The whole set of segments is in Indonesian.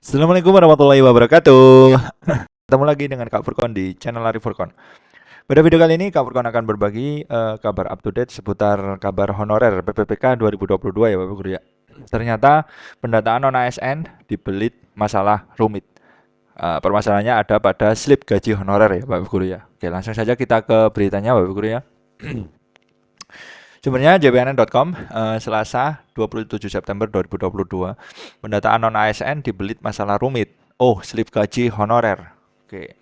Assalamualaikum warahmatullahi wabarakatuh. Ketemu lagi dengan Kak Furkon di channel Lari Furkon. Pada video kali ini Kak Furkon akan berbagi kabar up to date seputar kabar honorer PPPK 2022 ya Bapak Guru ya. Ternyata pendataan non ASN dibelit masalah rumit. Permasalahannya ada pada slip gaji honorer ya Bapak Guru ya. Oke, langsung saja kita ke beritanya Bapak Guru ya. Sumbernya jpnn.com, Selasa 27 September 2022. Pendataan non ASN dibelit masalah rumit. Oh, slip gaji honorer. Oke.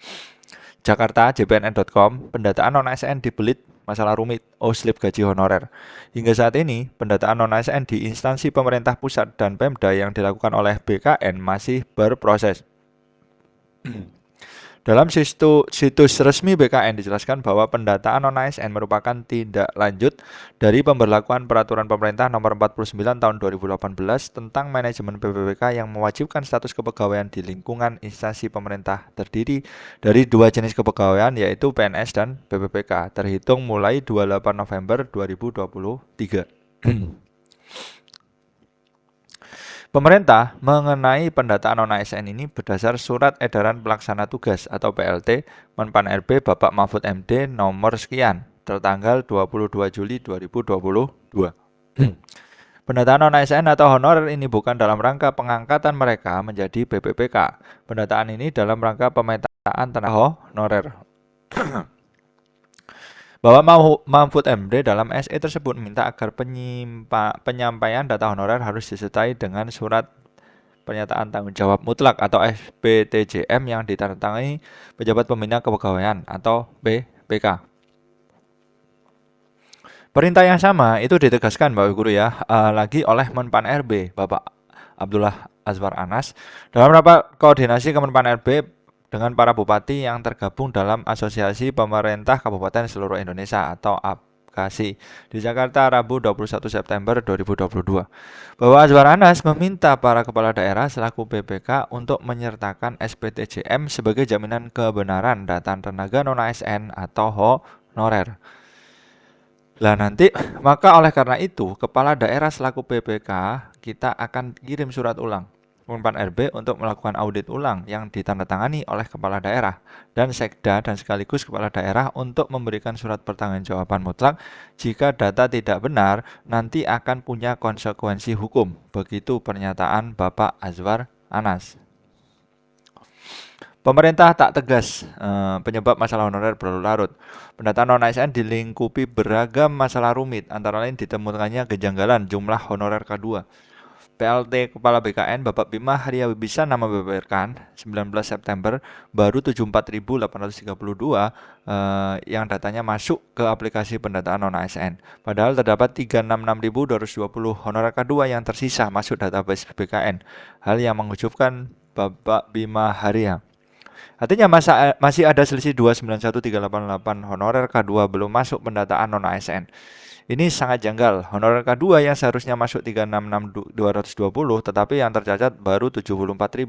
Jakarta, jpnn.com, pendataan non ASN dibelit masalah rumit. Oh, slip gaji honorer. Hingga saat ini, pendataan non ASN di instansi pemerintah pusat dan Pemda yang dilakukan oleh BKN masih berproses. Dalam situs resmi BKN dijelaskan bahwa pendataan non-ASN merupakan tindak lanjut dari pemberlakuan Peraturan Pemerintah Nomor 49 Tahun 2018 tentang manajemen PPPK yang mewajibkan status kepegawaian di lingkungan instansi pemerintah terdiri dari dua jenis kepegawaian yaitu PNS dan PPPK terhitung mulai 28 November 2023. Pemerintah mengenai pendataan non-ASN ini berdasar Surat Edaran Pelaksana Tugas atau PLT Menpan RB Bapak Mahfud MD nomor sekian tertanggal 22 Juli 2022. Pendataan non-ASN atau honorer ini bukan dalam rangka pengangkatan mereka menjadi PPPK. Pendataan ini dalam rangka pemetaan tenaga honorer. Bapak Mahfud MD dalam SE tersebut meminta agar penyampaian data honorer harus disertai dengan surat pernyataan tanggung jawab mutlak atau SPTJM yang ditandatangani pejabat pembina kepegawaian atau PPK. Perintah yang sama itu ditegaskan Bapak Guru ya, lagi oleh Menpan RB Bapak Abdullah Azwar Anas dalam rapat koordinasi Kemenpan RB dengan para bupati yang tergabung dalam Asosiasi Pemerintah Kabupaten Seluruh Indonesia atau APKASI di Jakarta Rabu 21 September 2022. Bahwa Azwar Anas meminta para kepala daerah selaku PPK untuk menyertakan SPTJM sebagai jaminan kebenaran data tenaga non-ASN atau honorer. Lah nanti, maka oleh karena itu, kepala daerah selaku PPK kita akan kirim surat ulang Menpan RB untuk melakukan audit ulang yang ditandatangani oleh kepala daerah dan sekda dan sekaligus kepala daerah untuk memberikan surat pertanggungjawaban mutlak jika data tidak benar nanti akan punya konsekuensi hukum. Begitu pernyataan Bapak Azwar Anas. Pemerintah tak tegas penyebab masalah honorer berlarut. Pendataan non-ASN dilingkupi beragam masalah rumit, antara lain ditemukannya kejanggalan jumlah honorer K2. PLT Kepala BKN Bapak Bima Haria Wibisana membeberkan 19 September baru 74.832 yang datanya masuk ke aplikasi pendataan non-ASN. Padahal terdapat 366.220 honorer K2 yang tersisa masuk database BKN. Hal yang mengejutkan Bapak Bima Haria. Artinya masih ada selisih 291.388 honorer K2 belum masuk pendataan non-ASN. Ini sangat janggal. Honorer K2 yang seharusnya masuk 366.220 tetapi yang tercatat baru 74.000.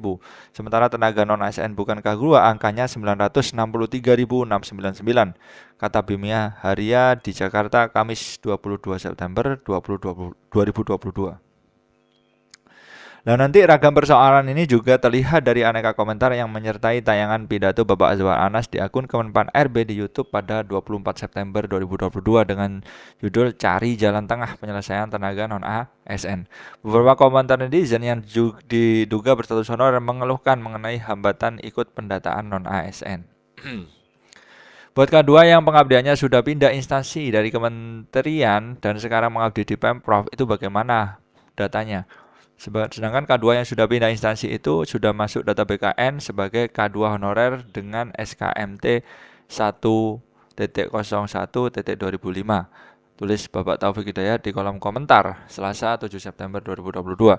Sementara tenaga non-ASN bukan K2 angkanya 963.699. Kata Bimia Haria di Jakarta Kamis 22 September 2022. Nah, nanti ragam persoalan ini juga terlihat dari aneka komentar yang menyertai tayangan pidato Bapak Azwar Anas di akun Kemenpan RB di YouTube pada 24 September 2022 dengan judul Cari Jalan Tengah Penyelesaian Tenaga Non-ASN. Beberapa komentar netizen yang diduga berstatus honorer mengeluhkan mengenai hambatan ikut pendataan non-ASN. Buat K2 yang pengabdiannya sudah pindah instansi dari kementerian dan sekarang mengabdi di Pemprov, itu bagaimana datanya? Sedangkan K2 yang sudah pindah instansi itu sudah masuk data BKN sebagai K2 honorer dengan SKMT 1.01.2005. Tulis Bapak Taufik Hidayat di kolom komentar Selasa 7 September 2022.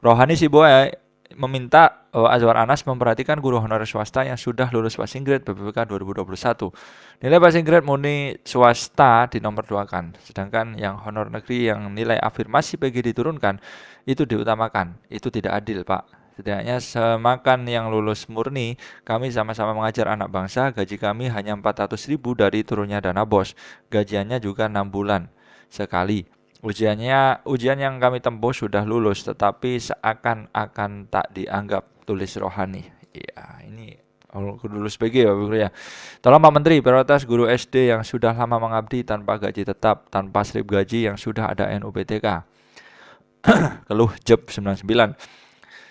Rohani Siboe meminta Azwar Anas memperhatikan guru honorer swasta yang sudah lulus passing grade PPPK 2021. Nilai passing grade murni swasta dinomorduakan, sedangkan yang honor negeri yang nilai afirmasi PG diturunkan itu diutamakan. Itu tidak adil, Pak. Setidaknya semakan yang lulus murni, kami sama-sama mengajar anak bangsa, gaji kami hanya 400.000 dari turunnya dana BOS. Gajiannya juga 6 bulan sekali. Ujian yang kami tempuh sudah lulus, tetapi seakan-akan tak dianggap tulis Rohani. Iya, ini guru lulus PG ya, Bapak Guru ya. Tolong Pak Menteri, prioritas guru SD yang sudah lama mengabdi tanpa gaji tetap, tanpa slip gaji yang sudah ada NUPTK. Keluh JEB 99.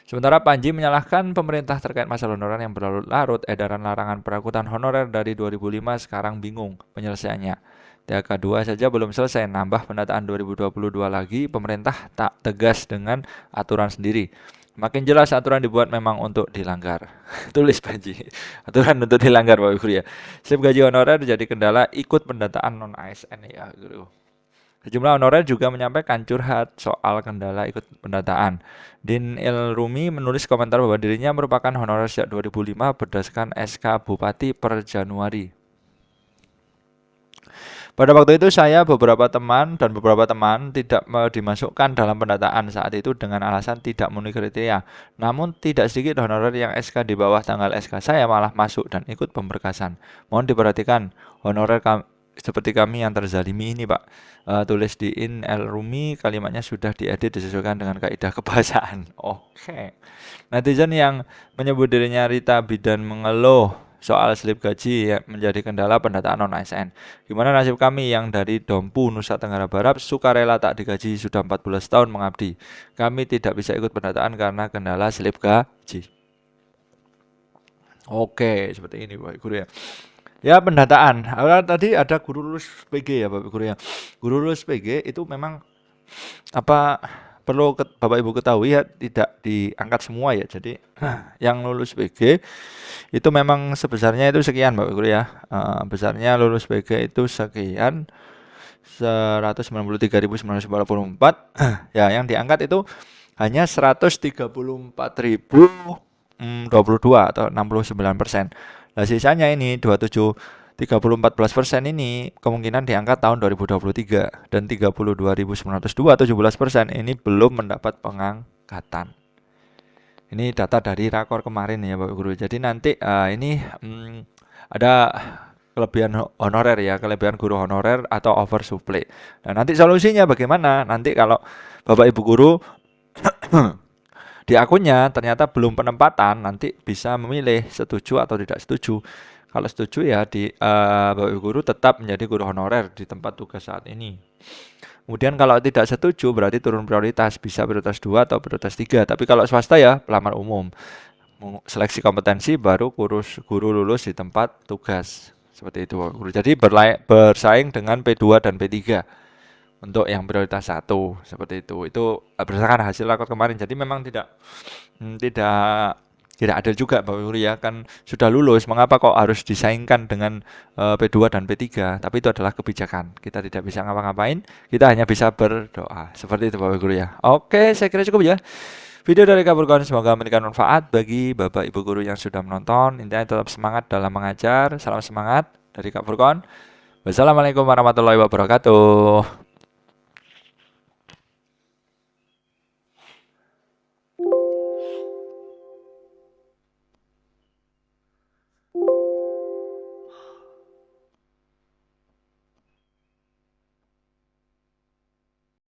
Sementara Panji menyalahkan pemerintah terkait masalah honorer yang berlarut-larut. Edaran larangan perakutan honorer dari 2005 sekarang bingung penyelesaiannya. THK 2 saja belum selesai, nambah pendataan 2022 lagi. Pemerintah tak tegas dengan aturan sendiri. Makin jelas aturan dibuat memang untuk dilanggar. Tulis Panji. Aturan untuk dilanggar Bapak Guru ya. Slip gaji honorer jadi kendala ikut pendataan non-ASN ya Guru. Sejumlah honorer juga menyampaikan curhat soal kendala ikut pendataan. Din Ilrumi menulis komentar bahwa dirinya merupakan honorer sejak 2005 berdasarkan SK Bupati per Januari. Pada waktu itu saya beberapa teman tidak dimasukkan dalam pendataan saat itu dengan alasan tidak memenuhi kriteria. Namun tidak sedikit honorer yang SK di bawah tanggal SK saya malah masuk dan ikut pemberkasan. Mohon diperhatikan honorer seperti kami yang terzalimi ini Pak. Tulis di In El Rumi, kalimatnya sudah diedit disesuaikan dengan kaidah kebahasaan. Oke. Netizen yang menyebut dirinya Rita Bidan mengeluh soal slip gaji ya, menjadi kendala pendataan non-ASN. Gimana nasib kami yang dari Dompu, Nusa Tenggara Barat, sukarela tak digaji sudah 14 tahun mengabdi. Kami tidak bisa ikut pendataan karena kendala slip gaji. Oke, seperti ini Bapak Guru ya. Ya pendataan. Tadi ada guru lulus PG ya Bapak Guru ya. Guru lulus PG itu memang perlu Bapak Ibu ketahui ya, tidak diangkat semua ya. Jadi yang lulus PG itu memang sebesarnya itu sekian Bapak Guru ya. Besarnya lulus PG itu sekian 193.944. Ya, yang diangkat itu hanya 134.022 atau 69%. Nah, sisanya ini 34% ini kemungkinan diangkat tahun 2023 dan 32.902 17% ini belum mendapat pengangkatan. Ini data dari rakor kemarin ya Bapak Guru. Jadi nanti ini ada kelebihan honorer ya, kelebihan guru honorer atau oversupply. Nah, nanti solusinya bagaimana? Nanti kalau Bapak Ibu guru di akunnya ternyata belum penempatan, nanti bisa memilih setuju atau tidak setuju. Kalau setuju ya Bapak Ibu guru tetap menjadi guru honorer di tempat tugas saat ini. Kemudian kalau tidak setuju berarti turun prioritas, bisa prioritas 2 atau prioritas 3. Tapi kalau swasta ya pelamar umum. Seleksi kompetensi baru guru lulus di tempat tugas. Seperti itu Bapak Guru. Jadi bersaing dengan P2 dan P3. Untuk yang prioritas 1 seperti itu berdasarkan hasil rakor kemarin. Jadi memang tidak adil juga Bapak Guru ya, kan sudah lulus mengapa kok harus disaingkan dengan P2 dan P3. Tapi itu adalah kebijakan, kita tidak bisa ngapa-ngapain, kita hanya bisa berdoa. Seperti itu Bapak Guru ya. Oke, saya kira cukup ya video dari Kak Furqon, semoga memberikan manfaat bagi Bapak Ibu guru yang sudah menonton. Intinya tetap semangat dalam mengajar. Salam semangat dari Kak Furqon. Wassalamualaikum warahmatullahi wabarakatuh.